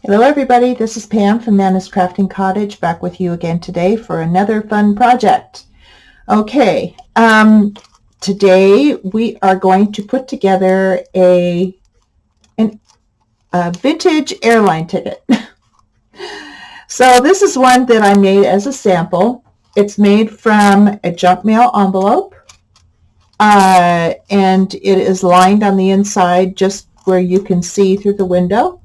Hello everybody, this is Pam from Nana's Crafting Cottage, back with you again today for another fun project. Okay, today we are going to put together a vintage airline ticket. So this is one that I made as a sample. It's made from a junk mail envelope, and it is lined on the inside just where you can see through the window.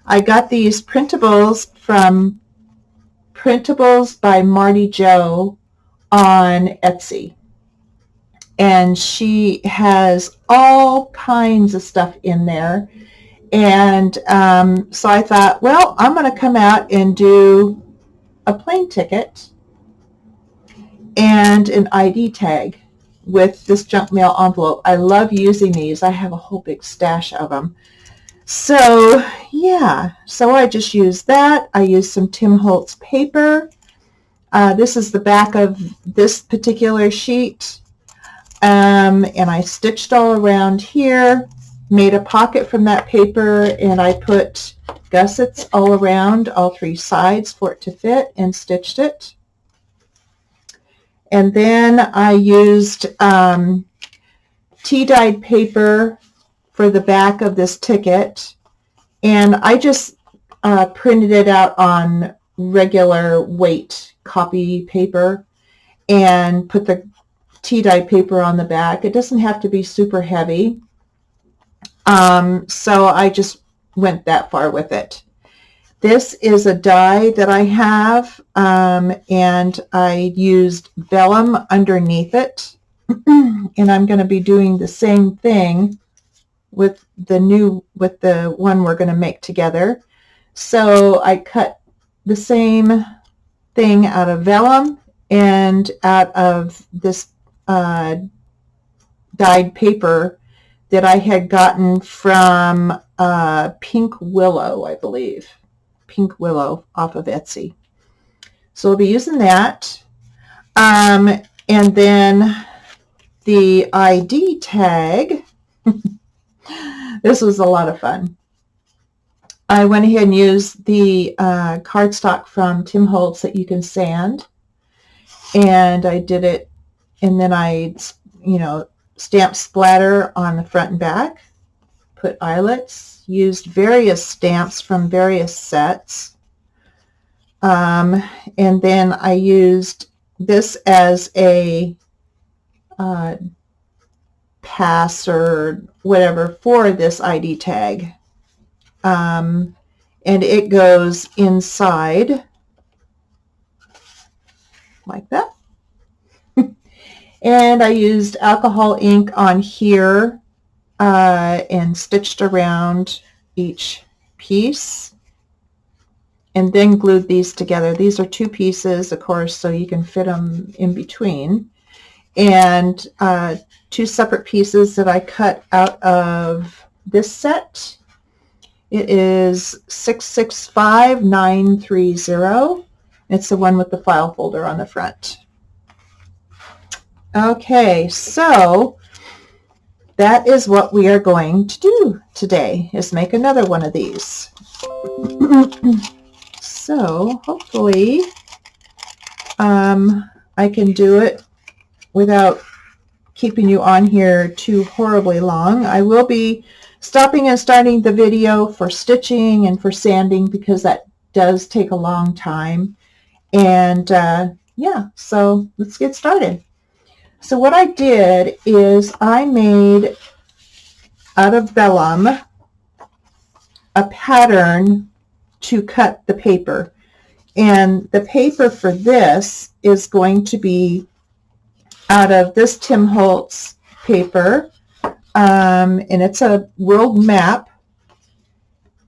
I got these printables from Printables by Marty Jo on Etsy. And she has all kinds of stuff in there. And so I thought, well, I'm going to come out and do a plane ticket and an ID tag with this junk mail envelope. I love using these. I have a whole big stash of them. So yeah, so I just used that. I used some Tim Holtz paper. This is the back of this particular sheet. And I stitched all around here, made a pocket from that paper, and I put gussets all around all three sides for it to fit and stitched it. And then I used tea-dyed paper for the back of this ticket, and I just printed it out on regular weight copy paper and put the tea-dyed paper on the back. It doesn't have to be super heavy, so I just went that far with it. This is a die that I have, and I used vellum underneath it, and I'm going to be doing the same thing with the one we're going to make together. So I cut the same thing out of vellum and out of this dyed paper that I had gotten from Pink Willow, I believe. Pink Willow off of Etsy. So we'll be using that. And then the ID tag. This was a lot of fun. I went ahead and used the cardstock from Tim Holtz that you can sand, and I did it, and then I, stamped splatter on the front and back, put eyelets, used various stamps from various sets, and then I used this as a pass or whatever for this ID tag, and it goes inside like that. And I used alcohol ink on here and stitched around each piece and then glued these together. These are two pieces, of course, so you can fit them in between. And two separate pieces that I cut out of this set. It is 665930. It's the one with the file folder on the front. Okay, so that is what we are going to do today, is make another one of these. So hopefully I can do it without keeping you on here too horribly long. I will be stopping and starting the video for stitching and for sanding because that does take a long time. And yeah, so let's get started. So what I did is I made out of vellum a pattern to cut the paper. And the paper for this is going to be out of this Tim Holtz paper, and it's a world map.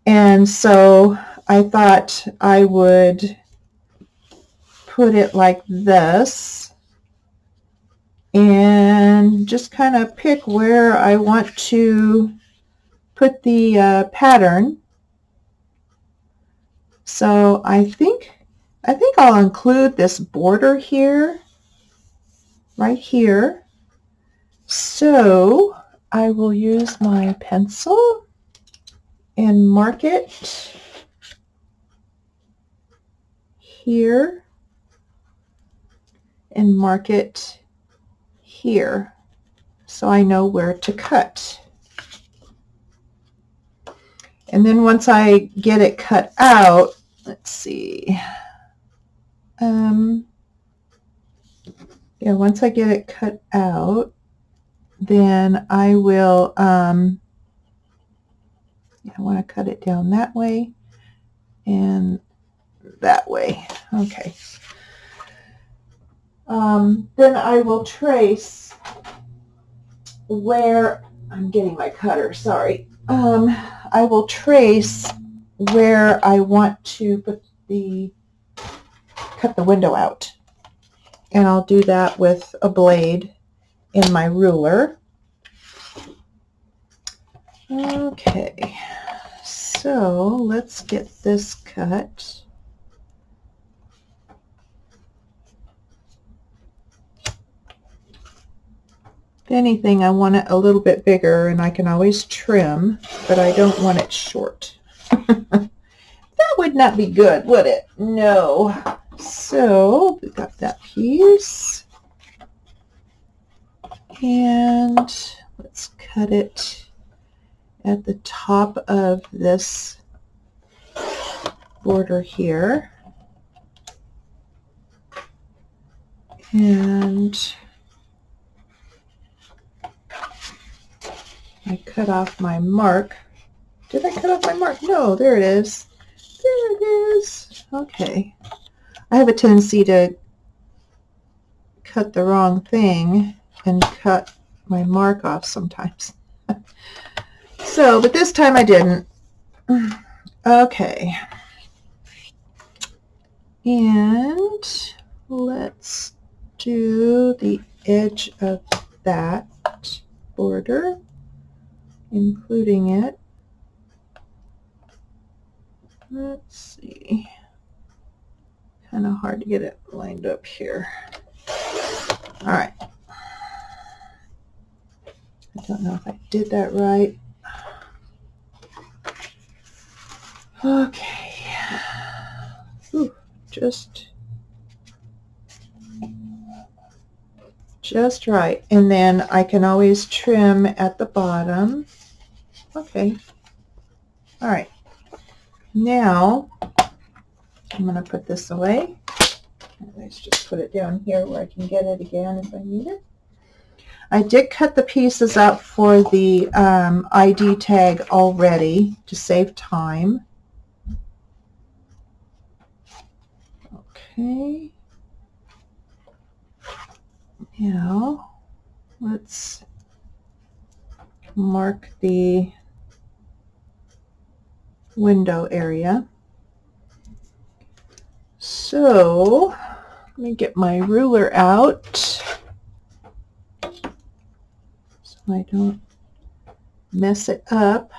And so I thought I would put it like this and just kind of pick where I want to put the pattern. So I think I'll include this border here, right here. So I will use my pencil and mark it here and mark it here so I know where to cut. And then once I get it cut out, let's see. Yeah, once I get it cut out, then I will, I want to cut it down that way and that way. Okay. Then I will trace where, I'm getting my cutter, sorry. I will trace where I want to put cut the window out. And I'll do that with a blade in my ruler. Okay, so let's get this cut. If anything, I want it a little bit bigger, and I can always trim, but I don't want it short. That would not be good, would it? No. So we got that piece. And let's cut it at the top of this border here. And I cut off my mark. Did I cut off my mark? No, there it is. There it is. Okay. I have a tendency to cut the wrong thing and cut my mark off sometimes. So, but this time I didn't. Okay. And let's do the edge of that border, including it. Let's see. Kind of hard to get it lined up here. All right. I don't know if I did that right. Okay. Ooh, just right. And then I can always trim at the bottom. Okay. All right. Now I'm going to put this away. Let's just put it down here where I can get it again if I need it. I did cut the pieces out for the ID tag already to save time. Okay. Now let's mark the window area. So let me get my ruler out so I don't mess it up.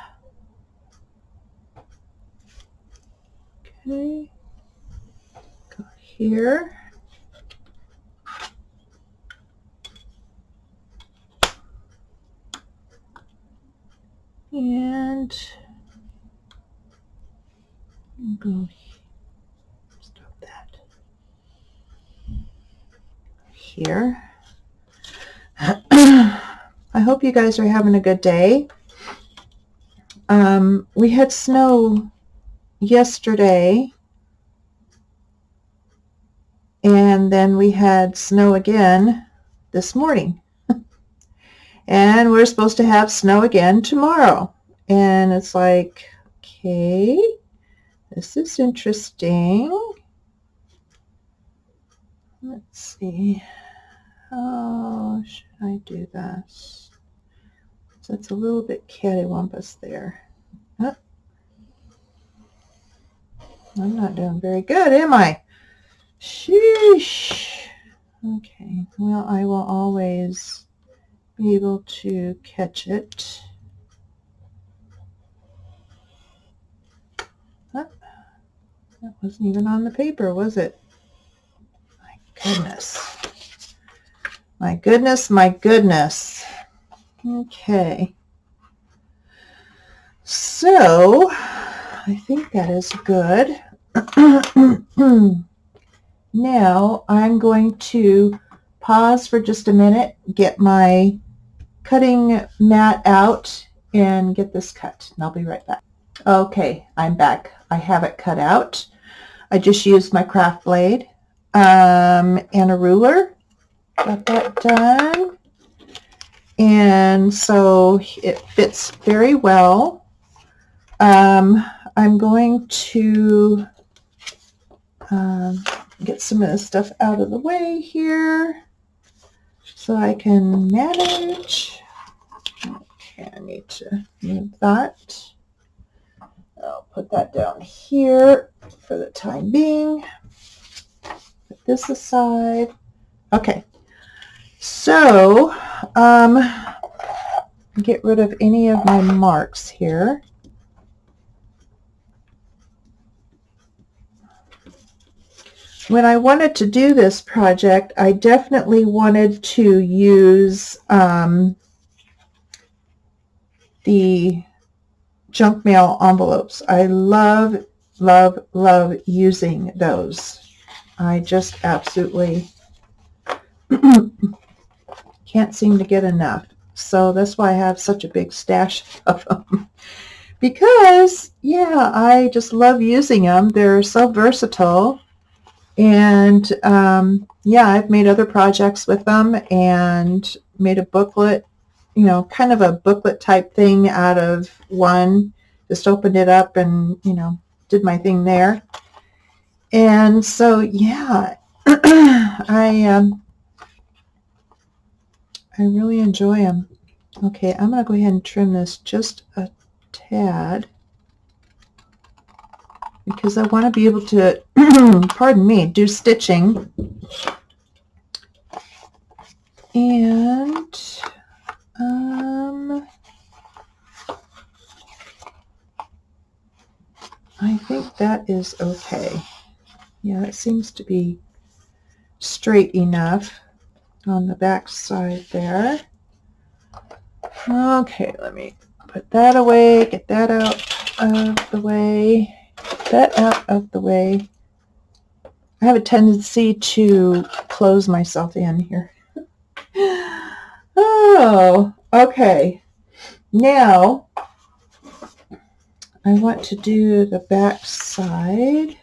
Okay, go here. And go stop that here. I hope you guys are having a good day. We had snow yesterday, and then we had snow again this morning. And we're supposed to have snow again tomorrow. And it's like, okay, this is interesting. Let's see. How should I do this? So it's a little bit cattywampus there. Oh. I'm not doing very good, am I? Sheesh. Okay, well, I will always be able to catch it. Huh? That wasn't even on the paper, was it? My goodness. My goodness, my goodness. Okay. So, I think that is good. now I'm going to pause for just a minute, get my cutting mat out, and get this cut. And I'll be right back. Okay, I'm back. I have it cut out. I just used my craft blade and a ruler. Got that done. And so it fits very well. I'm going to get some of this stuff out of the way here so I can manage. Okay, I need to move that. I'll put that down here for the time being. Put this aside. Okay, so get rid of any of my marks here. When I wanted to do this project, I definitely wanted to use the junk mail envelopes. I love, love, love using those. I just absolutely can't seem to get enough. So that's why I have such a big stash of them. Because, yeah, I just love using them. They're so versatile. And, yeah, I've made other projects with them and made a booklet, you know, kind of a booklet type thing out of one. Just opened it up and, you know, did my thing there. And so, yeah, I really enjoy them. Okay, I'm going to go ahead and trim this just a tad because I want to be able to, pardon me, do stitching. And I think that is okay. Yeah, it seems to be straight enough on the back side there. Okay, let me put that away, get that out of the way, get that out of the way. I have a tendency to close myself in here. Oh, okay. Now, I want to do the back side.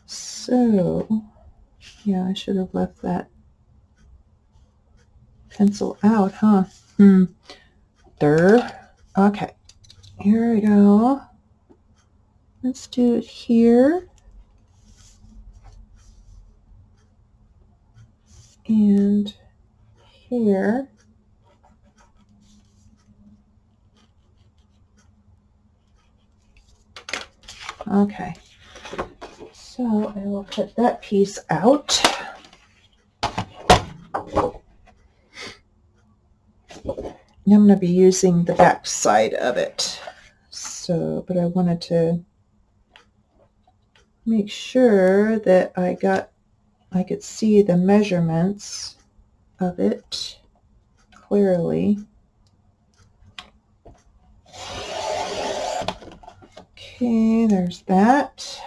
So, yeah, I should have left that pencil out, huh? There. Okay, here we go. Let's do it here. And here. Okay, so I will cut that piece out. I'm going to be using the back side of it. So, but I wanted to make sure that I could see the measurements of it clearly. Okay, there's that.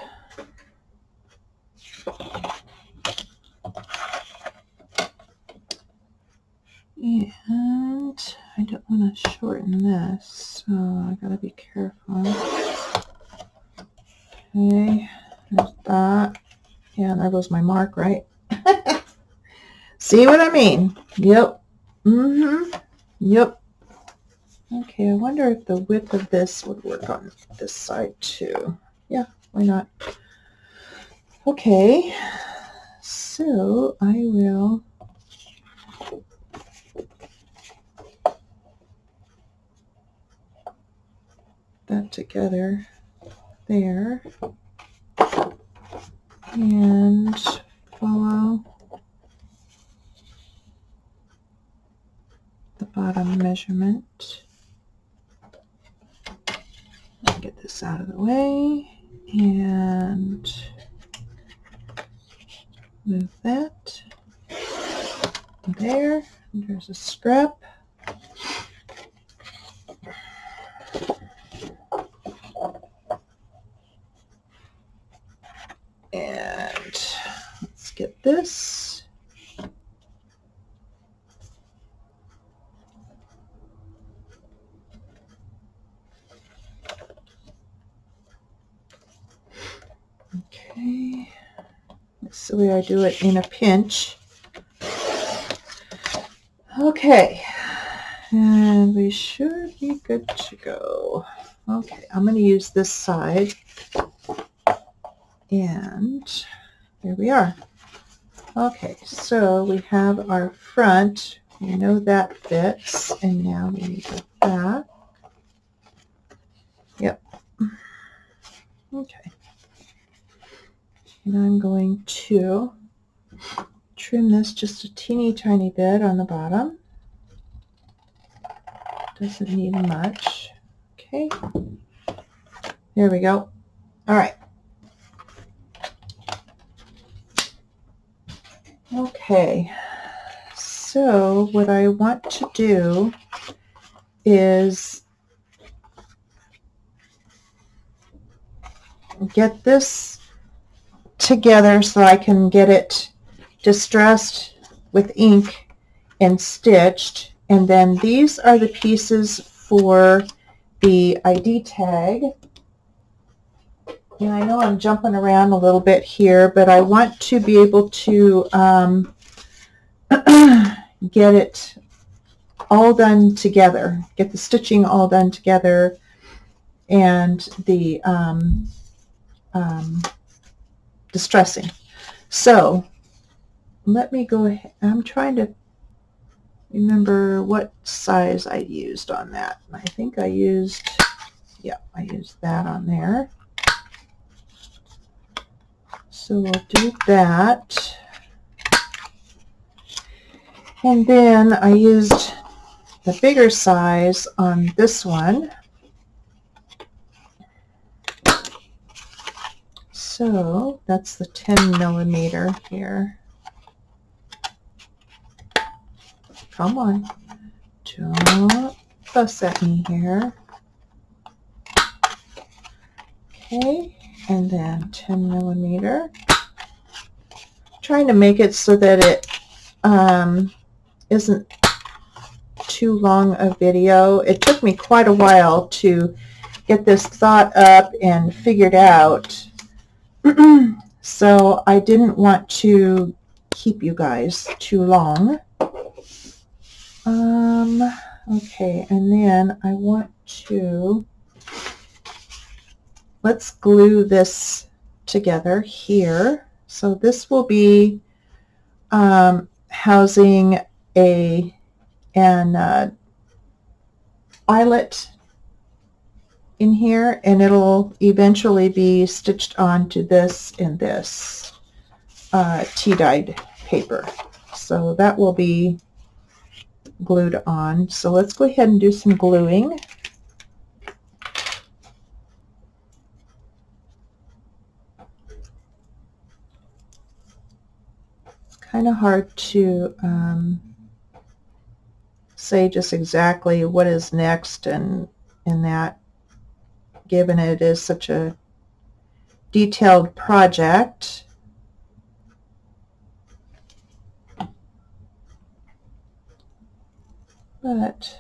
And I don't want to shorten this, so I gotta be careful. Okay, there's that. Yeah, there goes my mark, right? See what I mean? Yep. Yep. Okay, I wonder if the width of this would work on this side too. Yeah, why not? Okay, so I will that together there and follow the bottom measurement. Get this out of the way and move that there. There's a scrap. get this. Okay, that's the way I do it in a pinch. Okay, and we should be good to go. Okay, I'm going to use this side, and there we are. Okay, so we have our front. We know that fits, and now we need the back. Yep. Okay. And I'm going to trim this just a teeny tiny bit on the bottom. Doesn't need much. Okay. There we go. All right. Okay. So what I want to do is get this together so I can get it distressed with ink and stitched. And then these are the pieces for the ID tag. And I know I'm jumping around a little bit here, but I want to be able to get it all done together, get the stitching all done together, and the distressing. So let me go ahead. I'm trying to remember what size I used on that. I think I used, yeah, I used that on there. So we'll do that. And then I used the bigger size on this one. So that's the 10 millimeter here. Come on, don't fuss at me here. Okay, and then 10 millimeter. Trying to make it so that it isn't too long a video. It took me quite a while to get this thought up and figured out. So I didn't want to keep you guys too long. Okay, and then I want to, let's glue this together here. So this will be housing an eyelet in here, and it'll eventually be stitched onto this and this tea-dyed paper. So that will be glued on. So let's go ahead and do some gluing. It's kind of hard to say just exactly what is next and that, given it is such a detailed project. But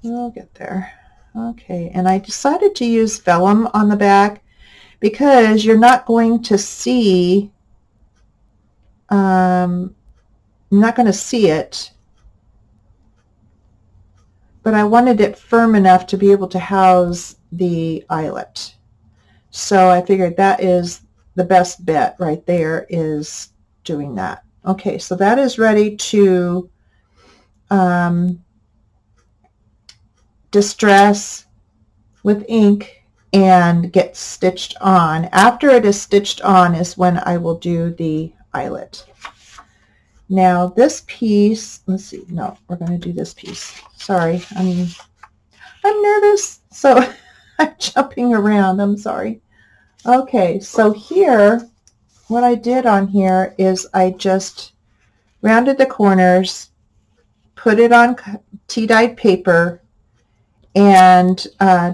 we'll get there. Okay, and I decided to use vellum on the back because you're not going to see, I'm not going to see it, but I wanted it firm enough to be able to house the eyelet. So I figured that is the best bet right there, is doing that. Okay, so that is ready to distress with ink and get stitched on. After it is stitched on is when I will do the eyelet. Now this piece, let's see, no, we're going to do this piece. Sorry, I'm nervous, so I'm jumping around. I'm sorry. Okay, so here, what I did on here is I just rounded the corners, put it on tea-dyed paper, and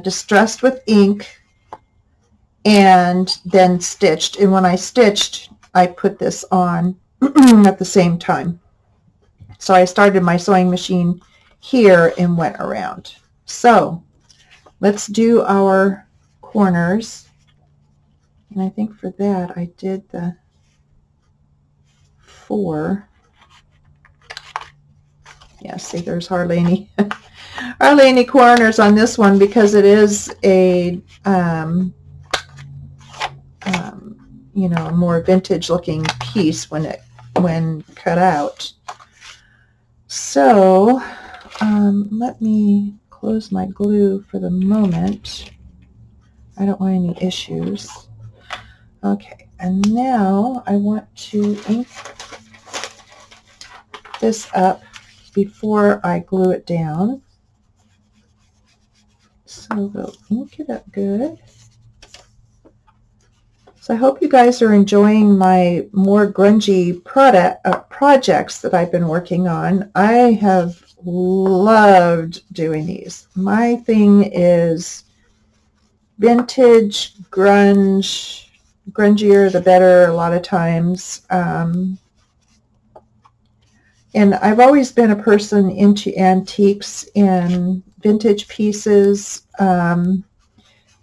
distressed with ink, and then stitched. And when I stitched, I put this on at the same time. So I started my sewing machine here and went around. So let's do our corners. And I think for that I did the 4. Yeah, see, there's hardly any corners on this one because it is a you know, a more vintage looking piece when cut out. So let me close my glue for the moment. I don't want any issues. Okay, and now I want to ink this up before I glue it down. So we'll ink it up good. So I hope you guys are enjoying my more grungy projects that I've been working on. I have loved doing these. My thing is vintage, grunge, grungier the better a lot of times. And I've always been a person into antiques and vintage pieces.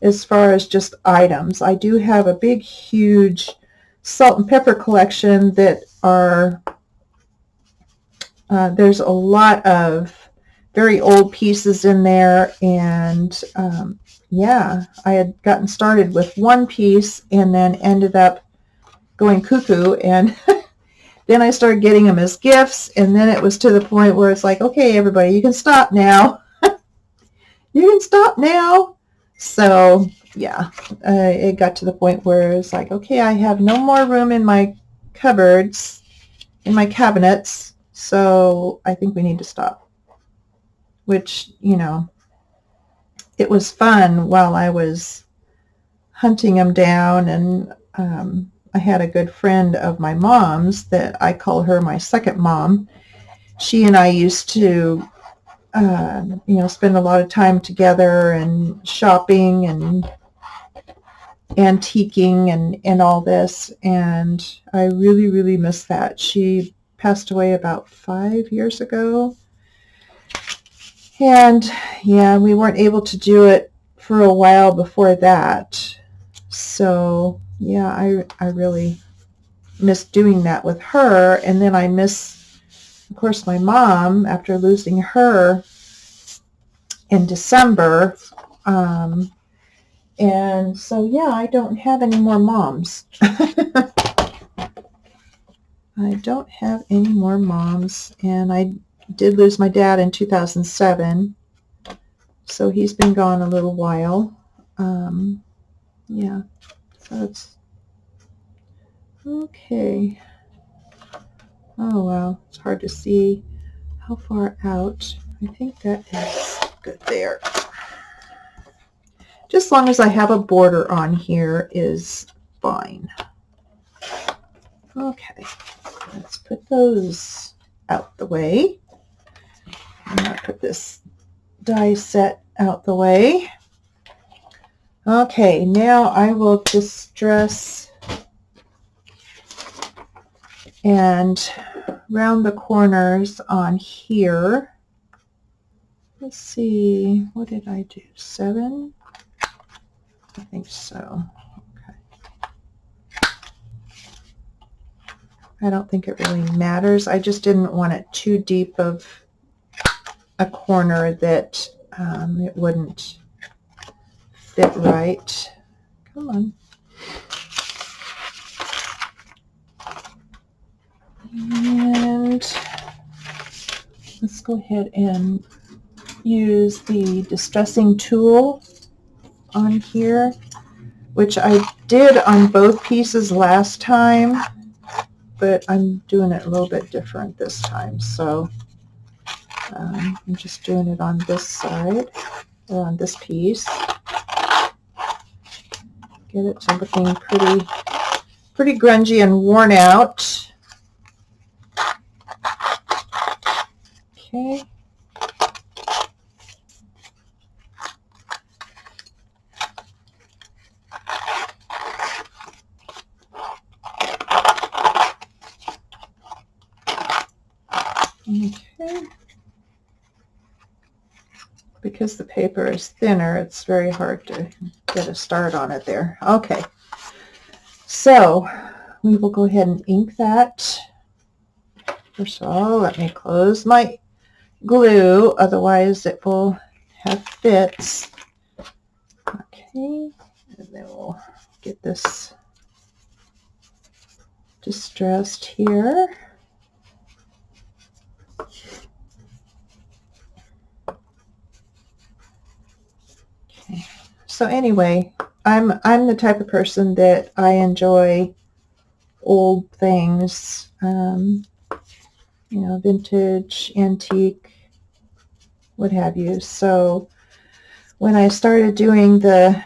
As far as just items, I do have a big, huge salt and pepper collection that are, there's a lot of very old pieces in there. And yeah, I had gotten started with one piece and then ended up going cuckoo. And then I started getting them as gifts. And then it was to the point where it's like, okay, everybody, you can stop now. You can stop now. So yeah, it got to the point where it's like, okay, I have no more room in my cupboards, in my cabinets, so I think we need to stop. Which, you know, it was fun while I was hunting them down, and I had a good friend of my mom's that I call her my second mom. She and I used to you know, spend a lot of time together and shopping and antiquing and all this, and I really, really miss that. She passed away about 5 years ago, and yeah, we weren't able to do it for a while before that. So yeah, I really miss doing that with her. And then I miss, of course, my mom after losing her in December. And so, yeah, I don't have any more moms. I don't have any more moms. And I did lose my dad in 2007. So he's been gone a little while. Yeah, so it's okay. Oh, wow, it's hard to see how far out. I think that is good there. Just as long as I have a border on here is fine. Okay, let's put those out the way. I'm going to put this die set out the way. Okay, now I will distress and round the corners on here. Let's see, what did I do? 7? I think so. Okay. I don't think it really matters. I just didn't want it too deep of a corner that it wouldn't fit right. Come on. And let's go ahead and use the distressing tool on here, which I did on both pieces last time, but I'm doing it a little bit different this time. So I'm just doing it on this side, or on this piece. Get it to looking pretty grungy and worn out. Okay. because the paper is thinner, it's very hard to get a start on it there. Okay, so we will go ahead and ink that. First of all, let me close my glue, otherwise it will have fits. Okay, and then we'll get this distressed here. Okay. So anyway, I'm the type of person that I enjoy old things, you know, vintage, antique, what have you. So when I started doing the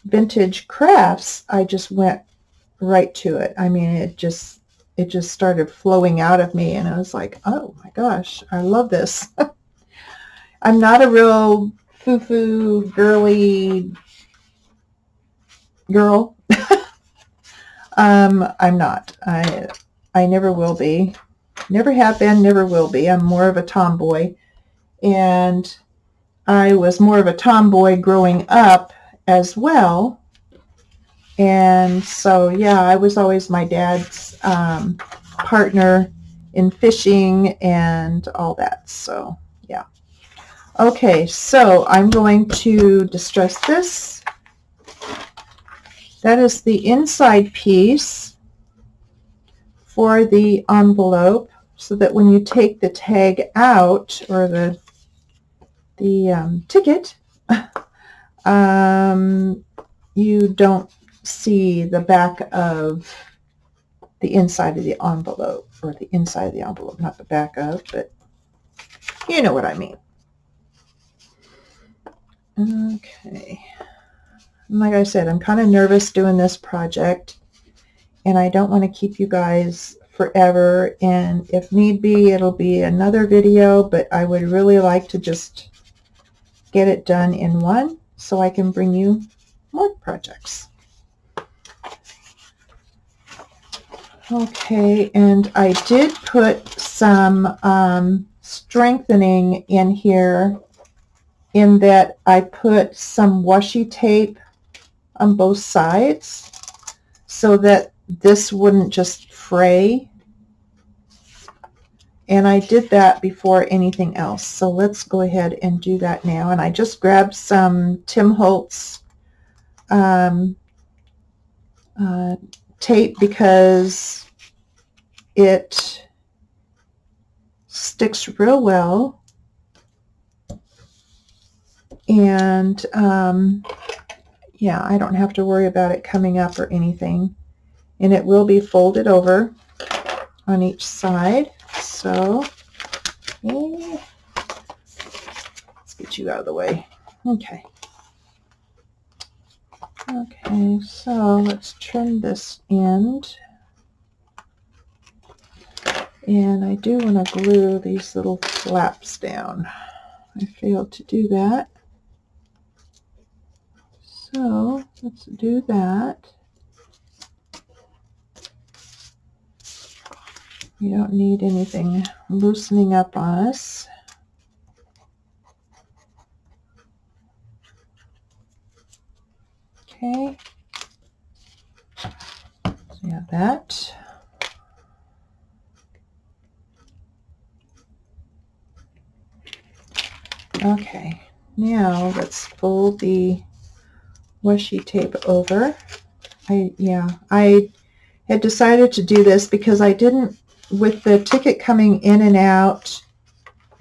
vintage crafts, I just went right to it. I mean, it just started flowing out of me, and I was like, oh my gosh, I love this. I'm not a real foo-foo girly girl. I'm not. I never will be. Never have been, never will be. I'm more of a tomboy. And I was more of a tomboy growing up as well. And so, yeah, I was always my dad's partner in fishing and all that. So, yeah. Okay, so I'm going to distress this. That is the inside piece for the envelope, so that when you take the tag out, or the ticket, you don't see the back of the inside of the envelope, or the inside of the envelope, not the back of, but you know what I mean. Okay. Like I said, I'm kind of nervous doing this project, and I don't want to keep you guys forever, and if need be, it'll be another video, but I would really like to just get it done in one so I can bring you more projects. Okay, and I did put some strengthening in here, in that I put some washi tape on both sides so that this wouldn't just fray. And I did that before anything else. So let's go ahead and do that now. And I just grabbed some Tim Holtz tape because it sticks real well. And yeah, I don't have to worry about it coming up or anything. And it will be folded over on each side. So, okay. Let's get you out of the way. Okay. Okay, so let's trim this end. And I do want to glue these little flaps down. I failed to do that. So let's do that. We don't need anything loosening up on us. Okay. So you have that. Okay. Now let's fold the washi tape over. I had decided to do this because I didn't, with the ticket coming in and out,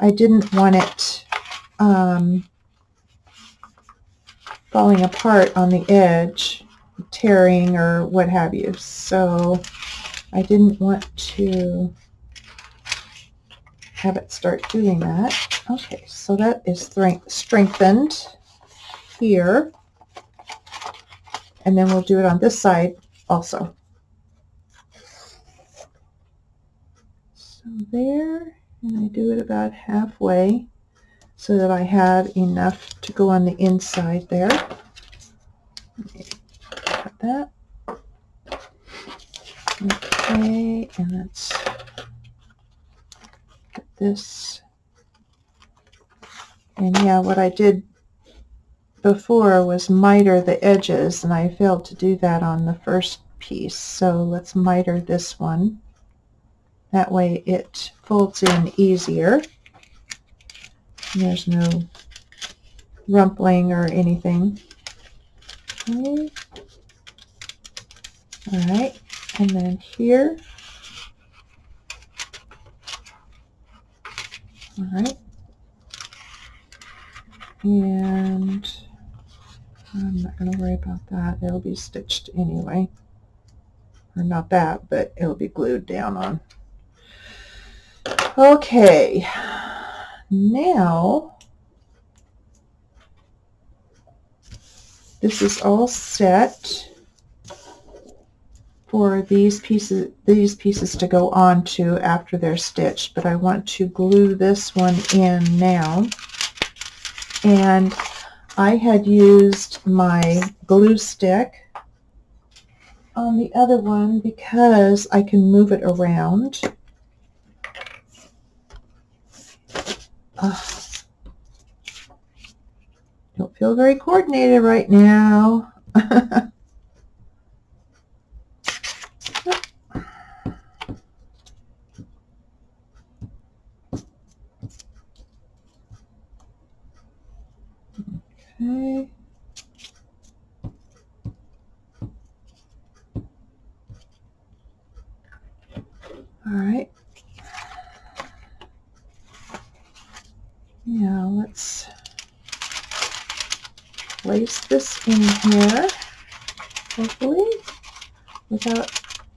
I didn't want it falling apart on the edge, tearing or what have you. So I didn't want to have it start doing that. Okay, so that is strengthened here. And then we'll do it on this side also. So there, and I do it about halfway so that I have enough to go on the inside there. Cut that. Okay, and let's get this And yeah, what I did before was miter the edges, and I failed to do that on the first piece. So let's miter this one. That way it folds in easier. There's no rumpling or anything. Okay. All right, and then here. All right. And I'm not going to worry about that. It'll be stitched anyway. Or not that, but it'll be glued down on. Okay. Now, this is all set for these pieces to go onto after they're stitched, but I want to glue this one in now. And I had used my glue stick on the other one because I can move it around. Don't feel very coordinated right now. Okay. All right. Now let's place this in here, hopefully, without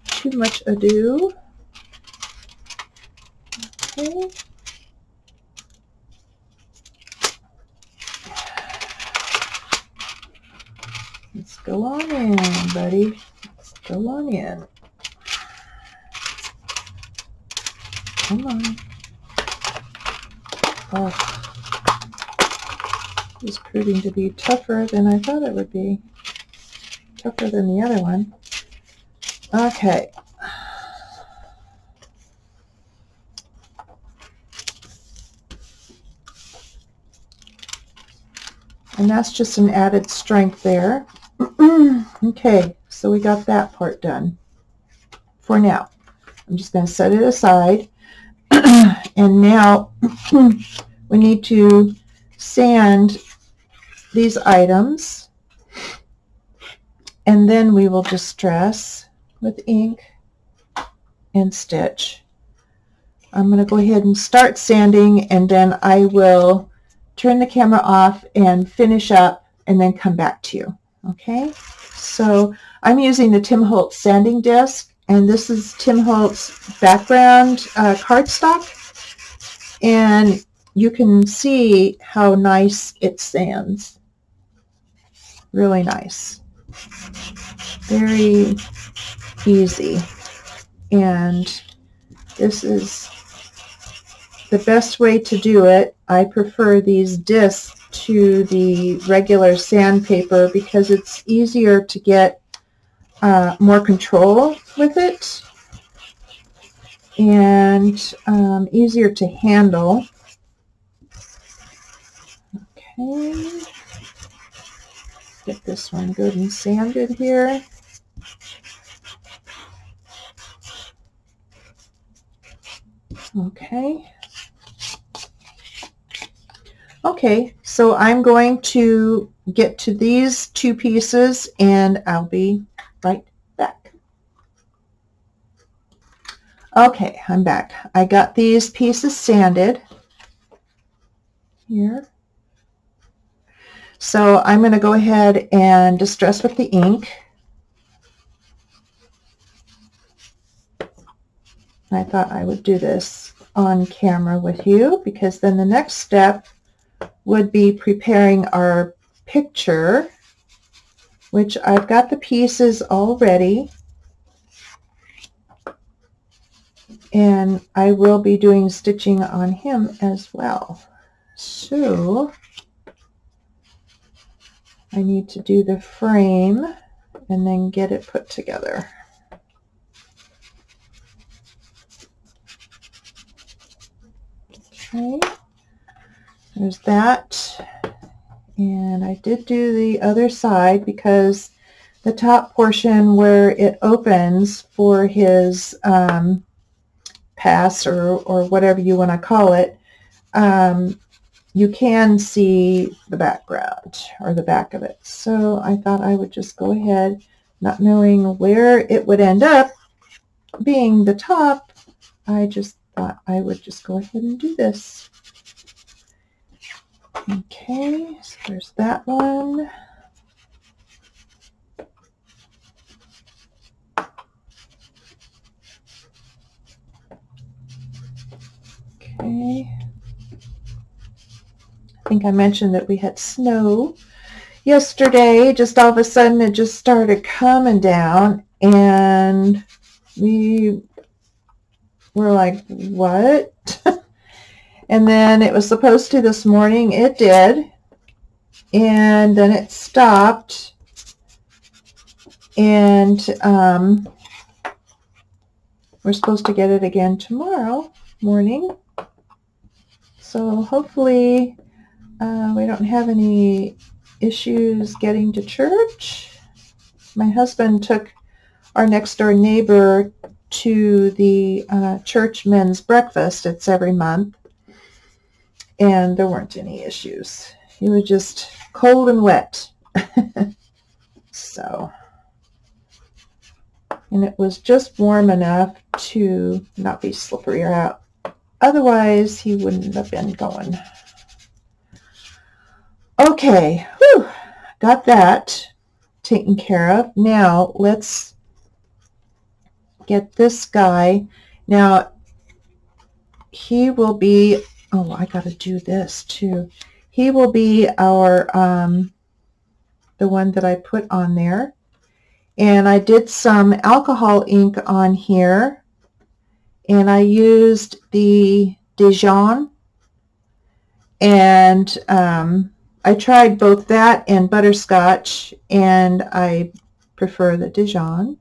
too much ado. Okay. Let's go on in, buddy. Let's go on in. Come on. Oh, this is proving to be tougher than I thought it would be. Tougher than the other one. Okay. And that's just an added strength there. Okay, so we got that part done for now. I'm just going to set it aside. And now we need to sand these items, and then we will distress with ink and stitch. I'm going to go ahead and start sanding, and then I will turn the camera off and finish up and then come back to you. Okay, so I'm using the Tim Holtz sanding disc, and this is Tim Holtz background cardstock, and you can see how nice it sands. Really nice. Very easy. And this is the best way to do it. I prefer these discs to the regular sandpaper because it's easier to get more control with it and easier to handle. Okay, get this one good and sanded here. Okay, so I'm going to get to these two pieces and I'll be right back. Okay, I'm back. I got these pieces sanded here. So I'm going to go ahead and distress with the ink. I thought I would do this on camera with you because then the next step would be preparing our picture, which I've got the pieces all ready, and I will be doing stitching on him as well. So I need to do the frame and then get it put together. Okay. there's that. And I did do the other side because the top portion where it opens for his pass or whatever you want to call it, you can see the background or the back of it. So I thought I would just go ahead, not knowing where it would end up being the top. I just thought I would just go ahead and do this. Okay, so there's that one. Okay. I think I mentioned that we had snow yesterday. Just all of a sudden it just started coming down and we were like, what? And then it was supposed to this morning. It did. And then it stopped. And we're supposed to get it again tomorrow morning. So hopefully we don't have any issues getting to church. My husband took our next door neighbor to the church men's breakfast. It's every month. And there weren't any issues. It was just cold and wet. So, and it was just warm enough to not be slippery out. Otherwise, he wouldn't have been going. Okay, whew, got that taken care of. Now, let's get this guy. Now, he will be, oh, I got to do this too. He will be our, the one that I put on there. And I did some alcohol ink on here. And I used the Dijon. And I tried both that and butterscotch. And I prefer the Dijon.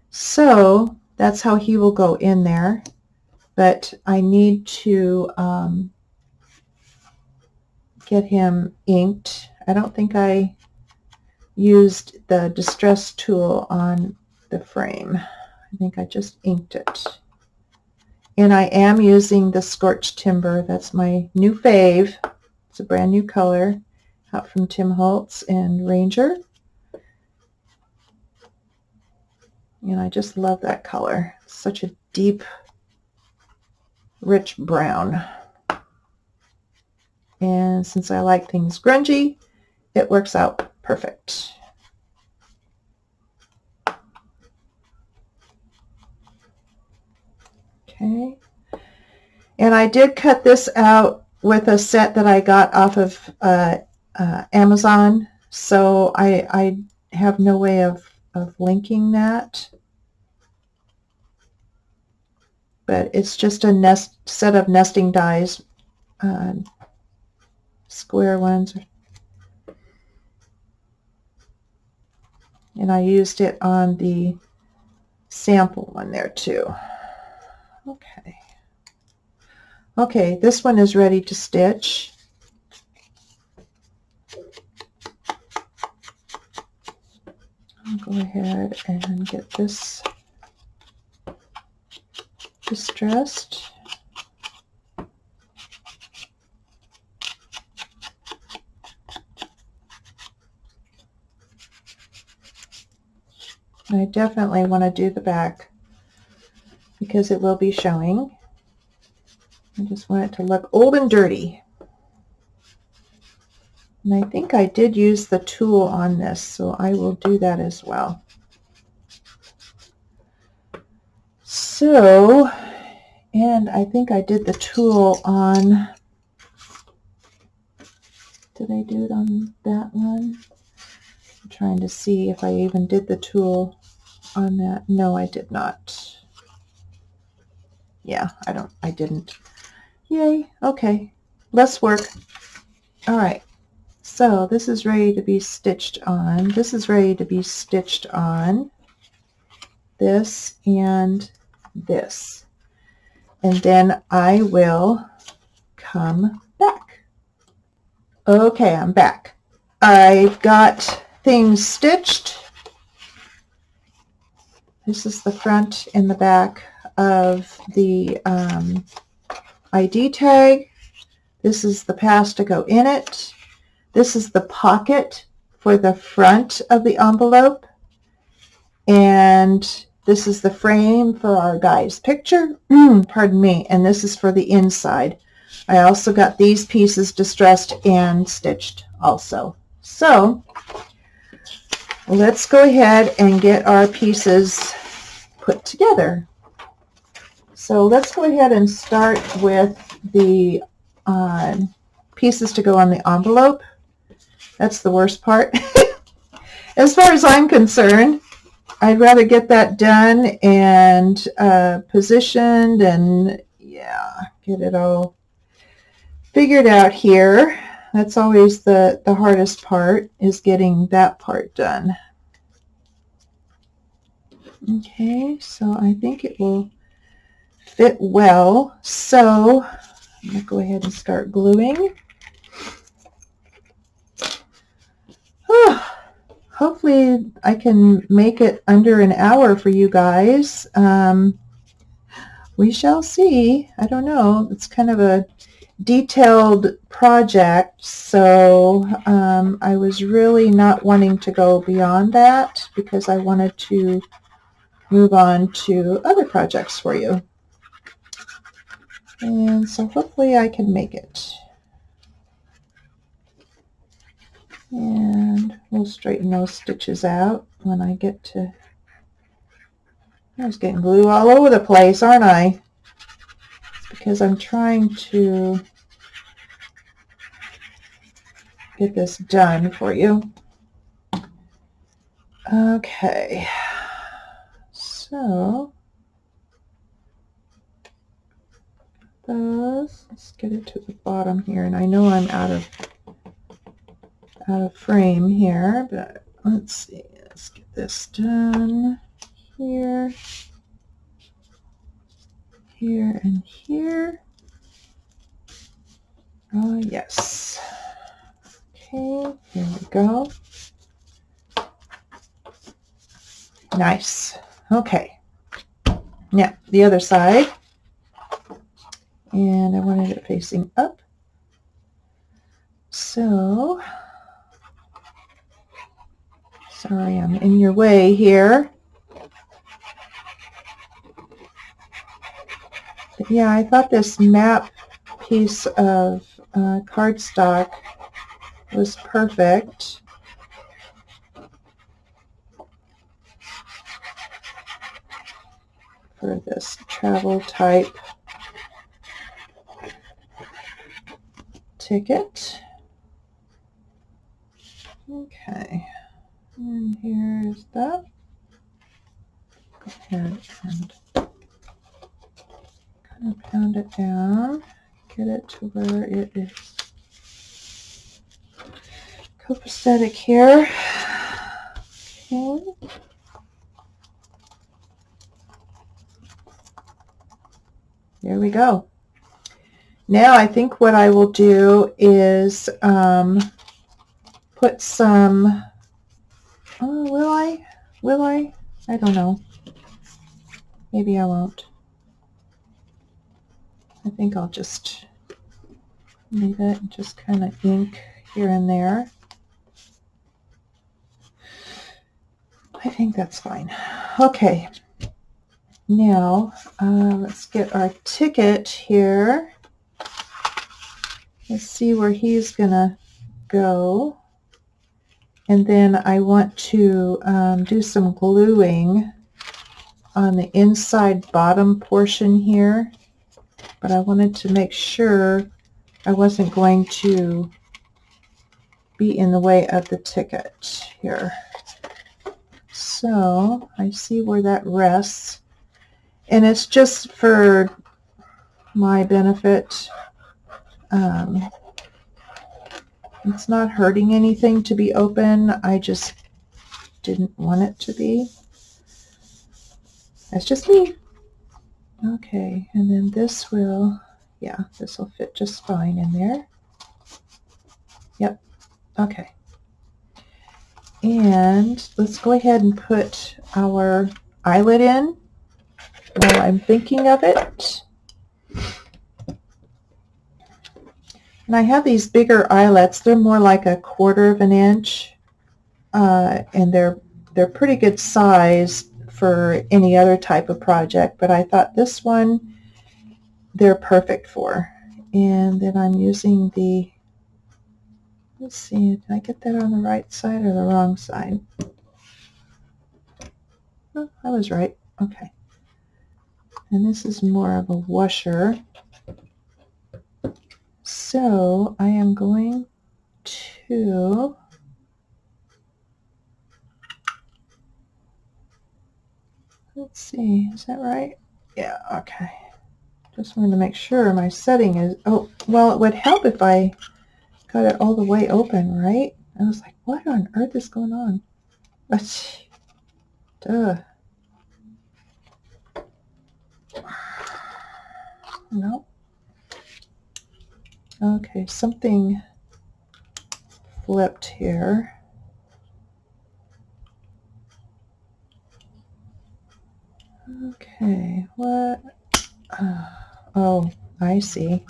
So that's how he will go in there. But I need to get him inked. I don't think I used the distress tool on the frame. I think I just inked it. And I am using the Scorched Timber. That's my new fave. It's a brand new color out from Tim Holtz and Ranger. And I just love that color. It's such a deep, rich brown. And since I like things grungy, it works out perfect. Okay. And I did cut this out with a set that I got off of Amazon. So I have no way of linking that. But it's just a set of nesting dies, square ones. And I used it on the sample one there too. Okay. Okay, this one is ready to stitch. I'll go ahead and get this distressed. I definitely want to do the back because it will be showing. I just want it to look old and dirty. And I think I did use the tool on this, so I will do that as well. So, and I think I did the tool on, did I do it on that one? I'm trying to see if I even did the tool on that. No, I did not. Yeah, I didn't. Yay, okay, less work. All right, so this is ready to be stitched on. This is ready to be stitched on. This and this. And then I will come back. Okay, I'm back. I've got things stitched. This is the front and the back of the ID tag. This is the pass to go in it. This is the pocket for the front of the envelope. And this is the frame for our guy's picture. Pardon me. And this is for the inside. I also got these pieces distressed and stitched also. So let's go ahead and get our pieces put together. So let's go ahead and start with the pieces to go on the envelope. That's the worst part. As far as I'm concerned, I'd rather get that done and positioned and yeah, get it all figured out here. That's always the hardest part, is getting that part done. Okay, so I think it will fit well. So I'm going to go ahead and start gluing. Hopefully I can make it under an hour for you guys. We shall see. I don't know. It's kind of a detailed project, so I was really not wanting to go beyond that because I wanted to move on to other projects for you. And so hopefully I can make it. And we'll straighten those stitches out when I get to... I was getting glue all over the place, aren't I? Because I'm trying to get this done for you. Okay. So those, let's get it to the bottom here. And I know I'm out of frame here, but let's see. Let's get this done here, here, and here. Oh, yes. Okay, here we go. Nice. Okay. Now, the other side. And I wanted it facing up. So, sorry, I'm in your way here. But yeah, I thought this map piece of cardstock was perfect. For this travel type ticket. Okay, and here's that. Go ahead and kind of pound it down, get it to where it is copacetic here. Okay. There we go. Now I think what I will do is put some, oh, will I? Will I? I don't know. Maybe I won't. I think I'll just leave it and just kind of ink here and there. I think that's fine. Okay. Now, let's get our ticket here. Let's see where he's going to go. And then I want to do some gluing on the inside bottom portion here. But I wanted to make sure I wasn't going to be in the way of the ticket here. So I see where that rests. And it's just for my benefit. It's not hurting anything to be open. I just didn't want it to be. That's just me. Okay, and then this will, yeah, this will fit just fine in there. Yep. Okay. And let's go ahead and put our eyelet in while I'm thinking of it. And I have these bigger eyelets. They're more like 1/4 of an inch, and they're pretty good size for any other type of project, but I thought this one they're perfect for. And then I'm using the, let's see, did I get that on the right side or the wrong side? Oh, I was right. Okay. And this is more of a washer. So I am going to let's see, is that right? Yeah, okay. Just wanted to make sure my setting is, oh, well, it would help if I got it all the way open, right? I was like, what on earth is going on? Duh. No. Okay, something flipped here. Okay, what? Oh, I see.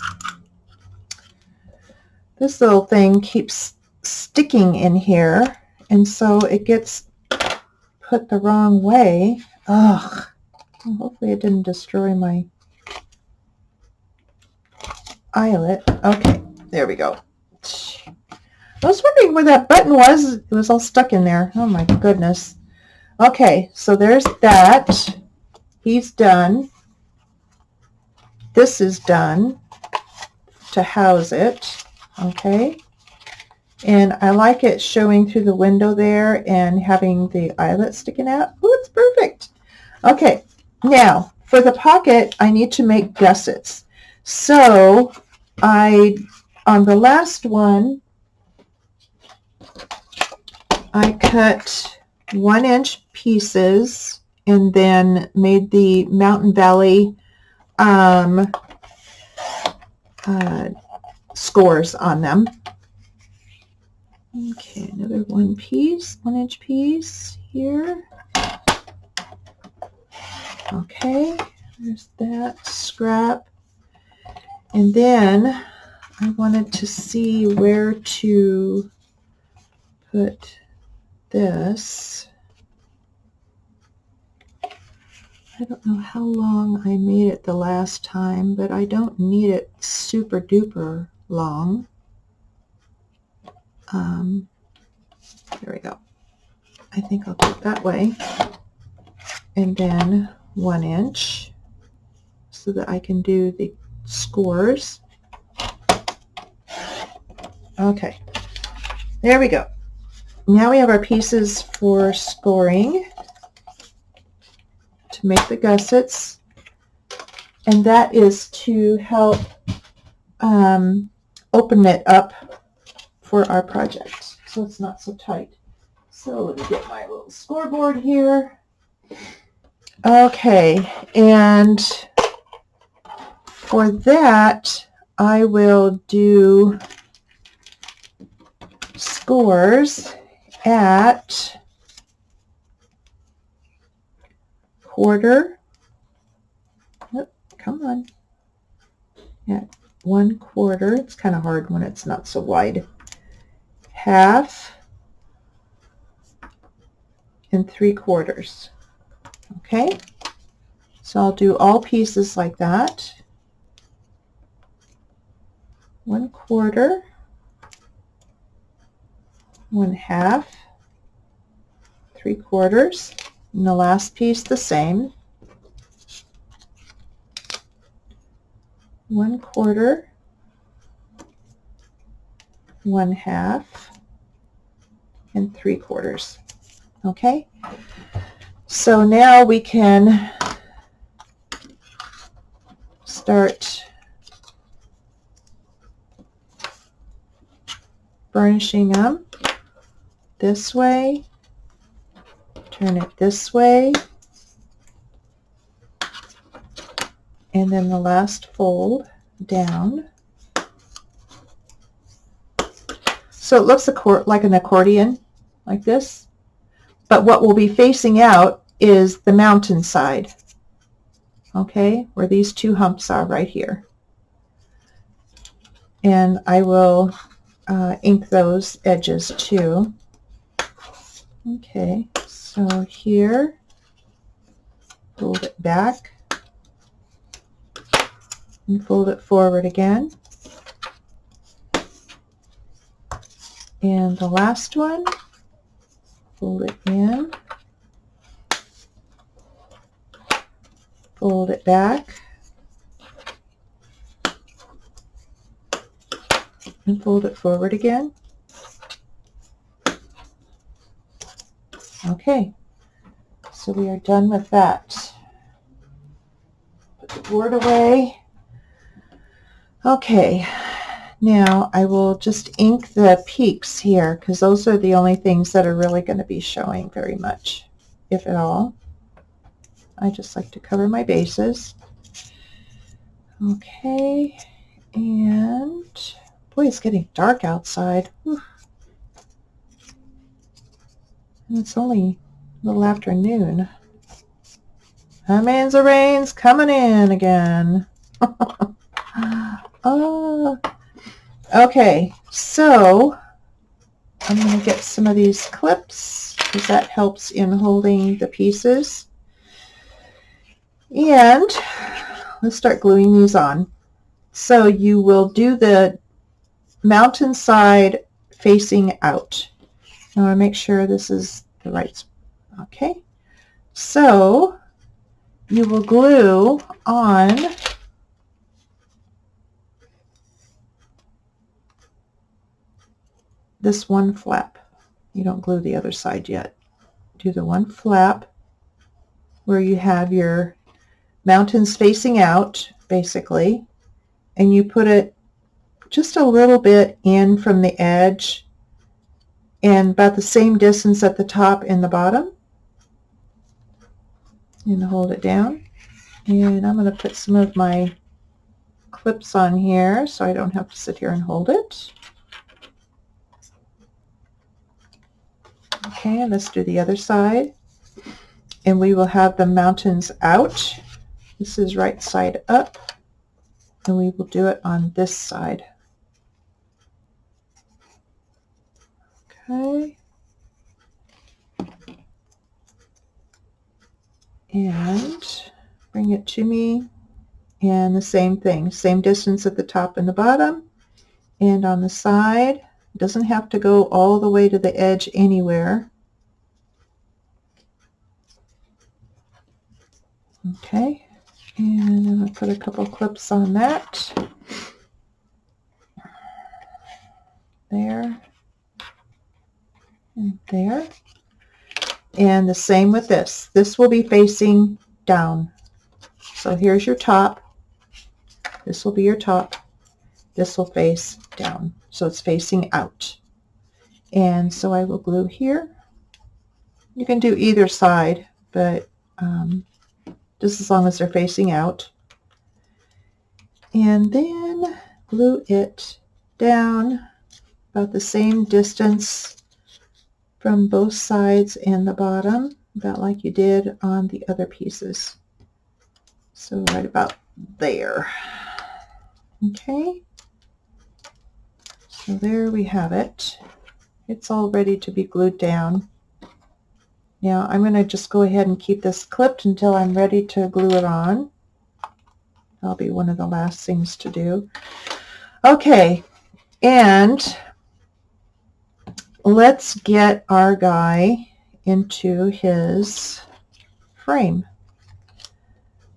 This little thing keeps sticking in here, and so it gets put the wrong way. Ugh. Well, hopefully it didn't destroy my eyelet. Okay, there we go. I was wondering where that button was. It was all stuck in there. Oh my goodness. Okay, so there's that. He's done. This is done to house it. Okay. And I like it showing through the window there and having the eyelet sticking out. Oh, it's perfect. Okay. Now, for the pocket, I need to make gussets. So, on the last one, I cut 1-inch pieces and then made the Mountain Valley scores on them. Okay, another 1-inch piece here. Okay, there's that scrap. And then I wanted to see where to put this. I don't know how long I made it the last time, but I don't need it super duper long. There we go. I think I'll do it that way. And then 1 inch so that I can do the scores. Okay, there we go. Now we have our pieces for scoring to make the gussets, and that is to help open it up for our project so it's not so tight. So let me get my little scoreboard here. Okay, and for that I will do scores at 1/4. Oh, come on. At 1/4. It's kind of hard when it's not so wide. 1/2 and 3/4. Okay, so I'll do all pieces like that. 1/4, 1/2, 3/4, and the last piece the same. 1/4, 1/2, and 3/4. Okay, so now we can start burnishing them this way, turn it this way, and then the last fold down. So it looks like an accordion, like this. But what will be facing out is the mountain side, okay, where these two humps are right here. And I will ink those edges too. Okay, so here, fold it back and fold it forward again. And the last one, fold it in, fold it back, and fold it forward again. Okay, so we are done with that. Put the board away. Okay, now I will just ink the peaks here because those are the only things that are really going to be showing very much, if at all. I just like to cover my bases. Okay, and boy, it's getting dark outside. Whew. And it's only a little after noon. That means the rain's coming in again. Oh, okay, so I'm going to get some of these clips because that helps in holding the pieces. And let's start gluing these on. So you will do the mountain side facing out. I want to make sure this is the right spot. Okay, so you will glue on this one flap. You don't glue the other side yet. Do the one flap where you have your mountains facing out, basically, and you put it just a little bit in from the edge and about the same distance at the top and the bottom, and hold it down. And I'm going to put some of my clips on here so I don't have to sit here and hold it. Okay, let's do the other side. And we will have the mountains out. This is right side up. And we will do it on this side. Okay. And bring it to me. And the same thing, same distance at the top and the bottom. And on the side, it doesn't have to go all the way to the edge anywhere. Okay, and I'm going to put a couple clips on that. There and there. And the same with this. This will be facing down. So here's your top. This will be your top. This will face down. So it's facing out. And so I will glue here. You can do either side, but just as long as they're facing out. And then glue it down about the same distance from both sides and the bottom, about like you did on the other pieces. So right about there. Okay. So there we have it. It's all ready to be glued down. Now I'm going to just go ahead and keep this clipped until I'm ready to glue it on. That'll be one of the last things to do. Okay, and let's get our guy into his frame.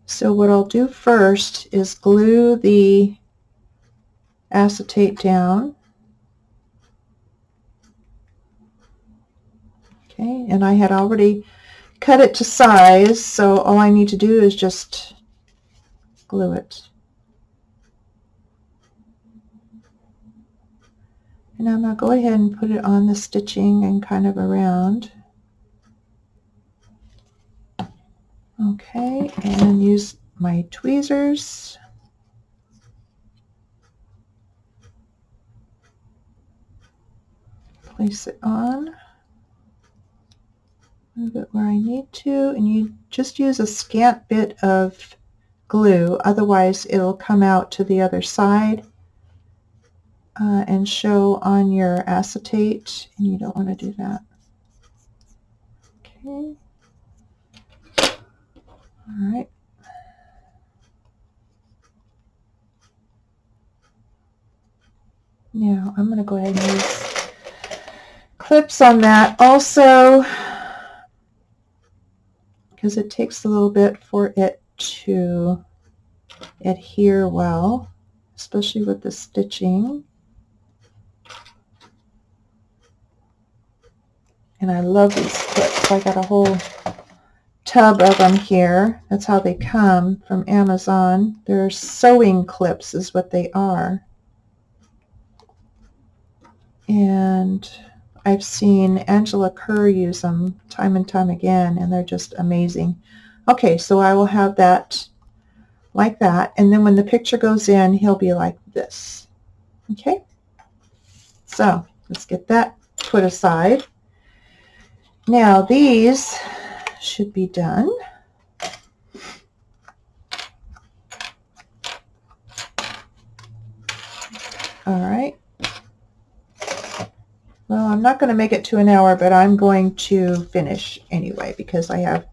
So what I'll do first is glue the acetate down. Okay, and I had already cut it to size, so all I need to do is just glue it. And I'm going to go ahead and put it on the stitching and kind of around. Okay, and use my tweezers. place it on, move it where I need to, and you just use a scant bit of glue, otherwise it'll come out to the other side and show on your acetate, and you don't want to do that. Okay. All right. Now I'm going to go ahead and use clips on that also, because it takes a little bit for it to adhere well, especially with the stitching. And I love these clips. I got a whole tub of them here. That's how they come from Amazon. They're sewing clips is what they are. And I've seen Angela Kerr use them time and time again, and they're just amazing. Okay, so I will have that like that, and then when the picture goes in, he'll be like this. Okay, so let's get that put aside. Now these should be done. All right. Well, I'm not going to make it to an hour, but I'm going to finish anyway because I have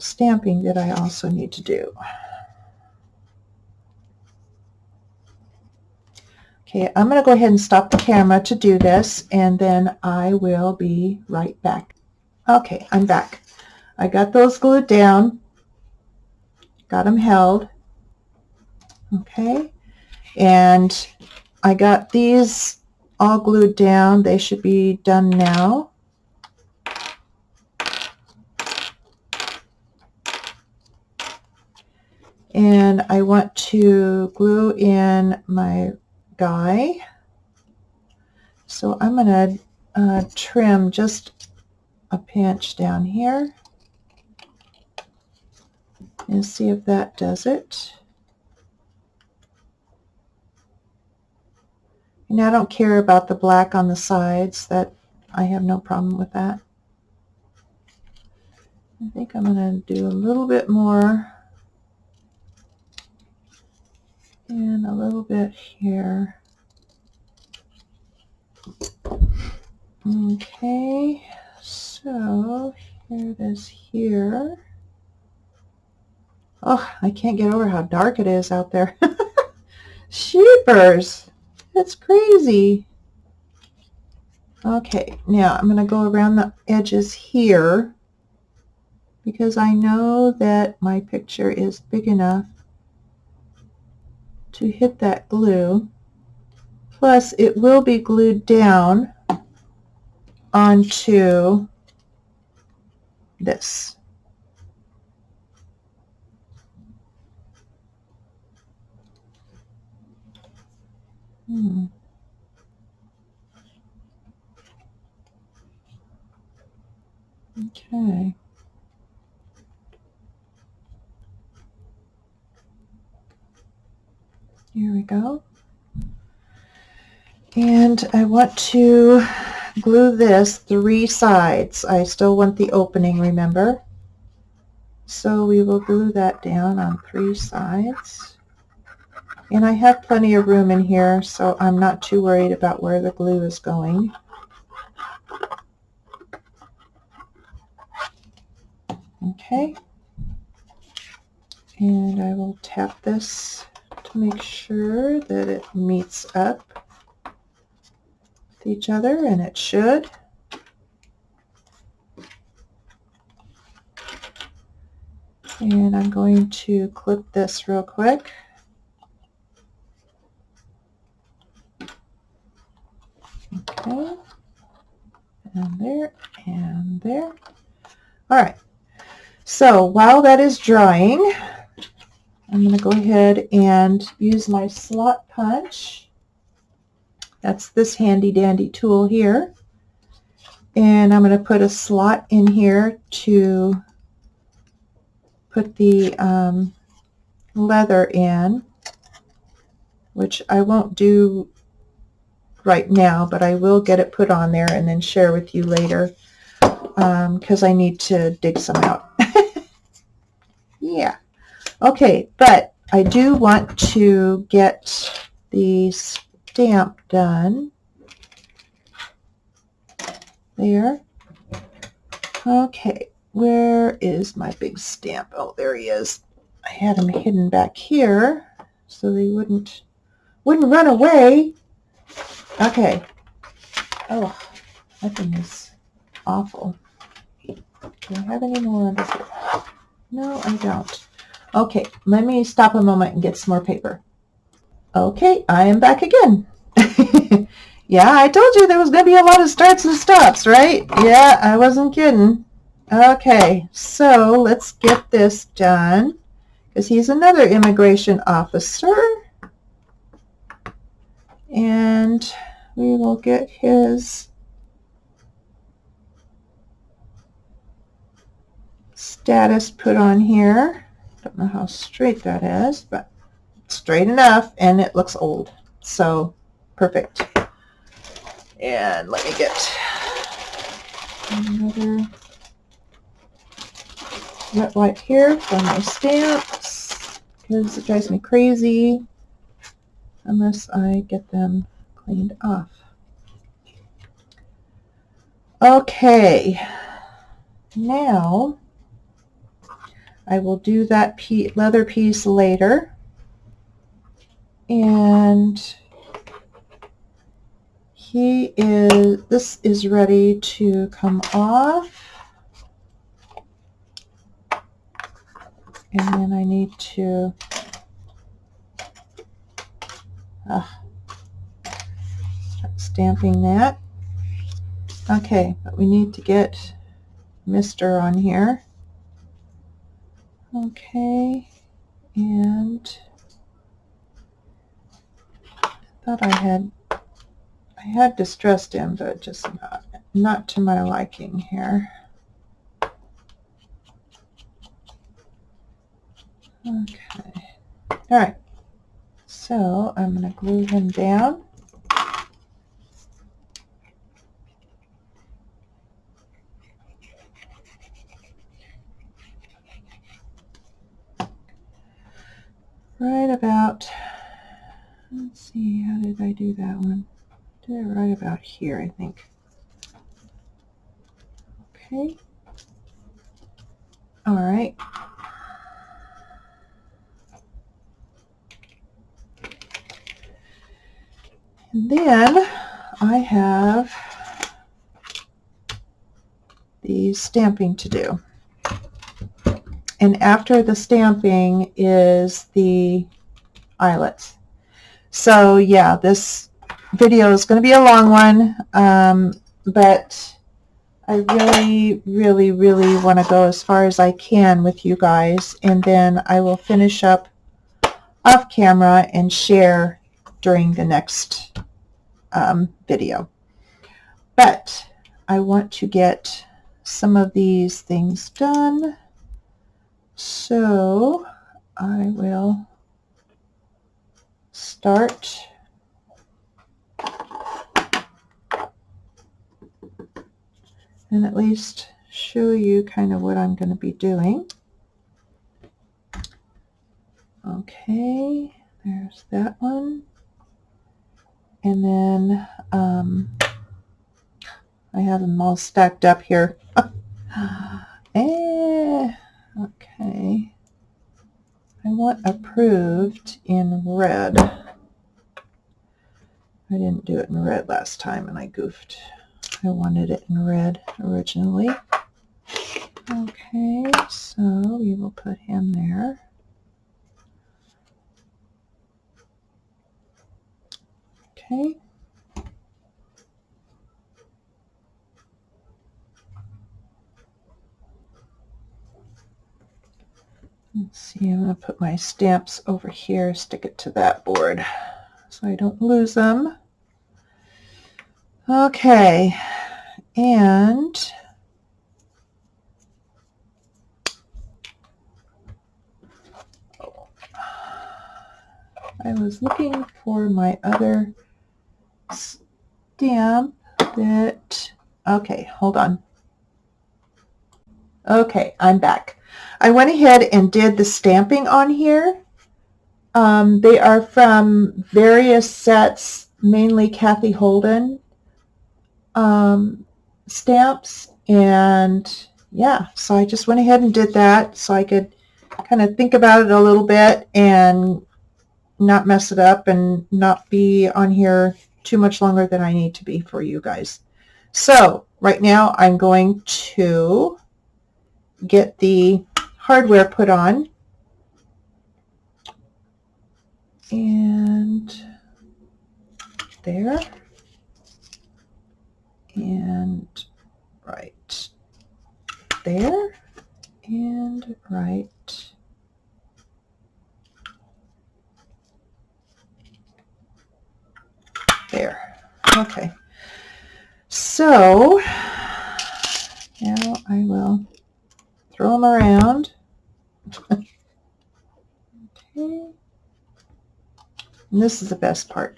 stamping that I also need to do. Okay, I'm going to go ahead and stop the camera to do this, and then I will be right back. Okay, I'm back. I got those glued down, got them held. Okay, and I got these all glued down. They should be done now. And I want to glue in my guy. So I'm going to trim just a pinch down here and see if that does it. And I don't care about the black on the sides. That I have no problem with that. I think I'm going to do a little bit more and a little bit here. Okay, so here it is here. Oh, I can't get over how dark it is out there. Sheepers! That's crazy. Okay, now I'm going to go around the edges here because I know that my picture is big enough to hit that glue. Plus, it will be glued down onto this. Okay. Here we go. And I want to glue this 3 sides. I still want the opening, remember? So we will glue that down on 3 sides. And I have plenty of room in here, so I'm not too worried about where the glue is going. Okay. And I will tap this to make sure that it meets up with each other, and it should. And I'm going to clip this real quick. Okay, and there, and there. All right, so while that is drying, I'm going to go ahead and use my slot punch. That's this handy dandy tool here. And I'm going to put a slot in here to put the leather in, which I won't do right now, but I will get it put on there and then share with you later, because I need to dig some out. Yeah. Okay, but I do want to get the stamp done. There. Okay, where is my big stamp? Oh, there he is. I had him hidden back here so they wouldn't run away. Okay. Oh, that thing is awful. Do I have any more under here? No, I don't. Okay, let me stop a moment and get some more paper. Okay, I am back again. Yeah, I told you there was going to be a lot of starts and stops, right? Yeah, I wasn't kidding. Okay, so let's get this done, because he's another immigration officer. And we will get his status put on here. Don't know how straight that is, but straight enough, and it looks old. So, perfect. And let me get another wet wipe here for my stamps, because it drives me crazy unless I get them cleaned off. Okay, now I will do that leather piece later, and this is ready to come off, and then I need to start stamping that. Okay, but we need to get Mr. on here. Okay, and I thought I had distressed him, but just not to my liking here. Okay, all right, so I'm going to glue him down. Right about, let's see, how did I do that one? Did it right about here, I think. Okay. All right. And then I have the stamping to do. And after the stamping is the eyelets. So yeah, this video is going to be a long one, but I really, really, really want to go as far as I can with you guys, and then I will finish up off camera and share during the next video. But I want to get some of these things done, so I will start and at least show you kind of what I'm going to be doing. Okay, there's that one. And then I have them all stacked up here. Okay. I want approved in red. I didn't do it in red last time and I goofed. I wanted it in red originally. Okay, so we will put him there. Okay. Let's see, I'm going to put my stamps over here, stick it to that board so I don't lose them. Okay, and I was looking for my other damp that, okay, hold on. Okay, I'm back. I went ahead and did the stamping on here. They are from various sets, mainly Kathy Holden stamps, and yeah, so I just went ahead and did that so I could kind of think about it a little bit and not mess it up and not be on here too much longer than I need to be for you guys. So right now I'm going to get the hardware put on, and there, and right there, and right there. Okay, so now I will throw them around. Okay, and this is the best part.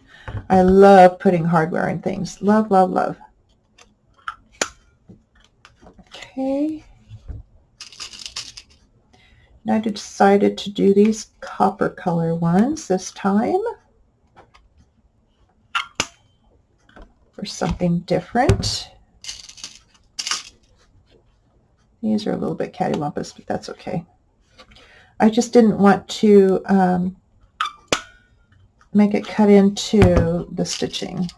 I love putting hardware in things. Love, love, love. Okay. And I decided to do these copper color ones this time for something different. These are a little bit cattywampus, but that's okay. I just didn't want to make it cut into the stitching.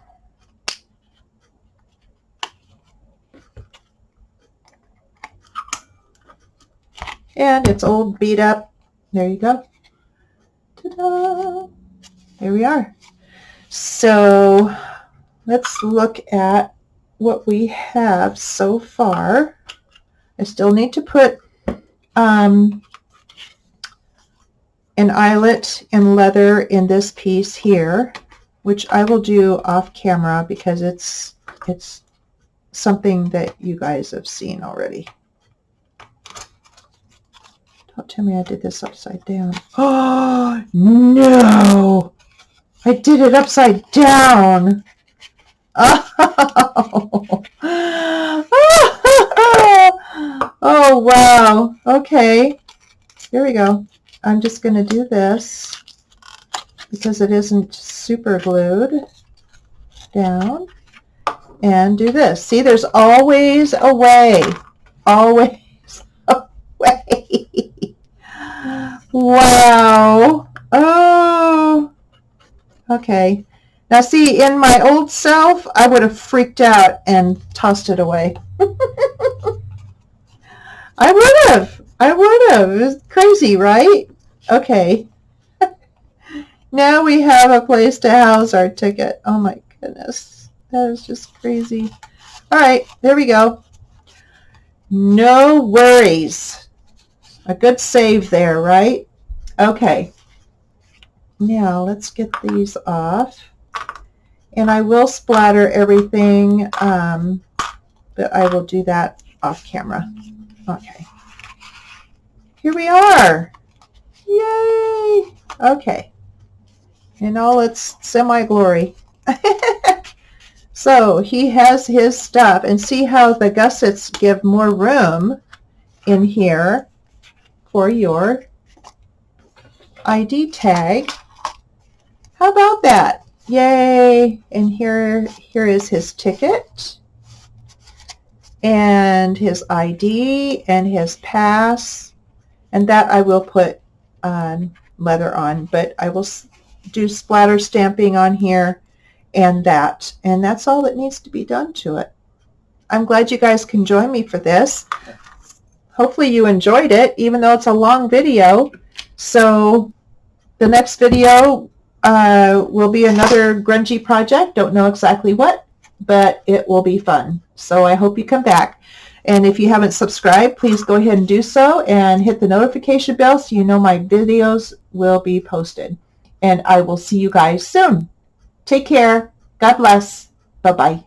And it's old, beat up. There you go. Ta-da! There we are. So let's look at what we have so far. I still need to put an eyelet in leather in this piece here, which I will do off camera because it's something that you guys have seen already. Don't tell me I did this upside down. Oh, no! I did it upside down! Oh, oh wow. Okay. Here we go. I'm just going to do this because it isn't super glued down, and do this. See, there's always a way. Always a way. Wow. Oh. Okay. Now see, in my old self, I would have freaked out and tossed it away. I would have. I would have. It was crazy, right? Okay. Now we have a place to house our ticket. Oh my goodness. That is just crazy. All right, there we go. No worries. A good save there, right? Okay. Now let's get these off. And I will splatter everything, but I will do that off camera. Okay. Here we are. Yay! Okay. In all its semi-glory. So he has his stuff, and see how the gussets give more room in here for your ID tag. How about that? Yay! And here is his ticket and his ID and his pass, and that I will put leather on, but I will do splatter stamping on here and that's all that needs to be done to it. I'm glad you guys can join me for this. Hopefully you enjoyed it, even though it's a long video. So the next video will be another grungy project. Don't know exactly what, but it will be fun. So I hope you come back. And if you haven't subscribed, please go ahead and do so and hit the notification bell so you know my videos will be posted. And I will see you guys soon. Take care. God bless. Bye-bye.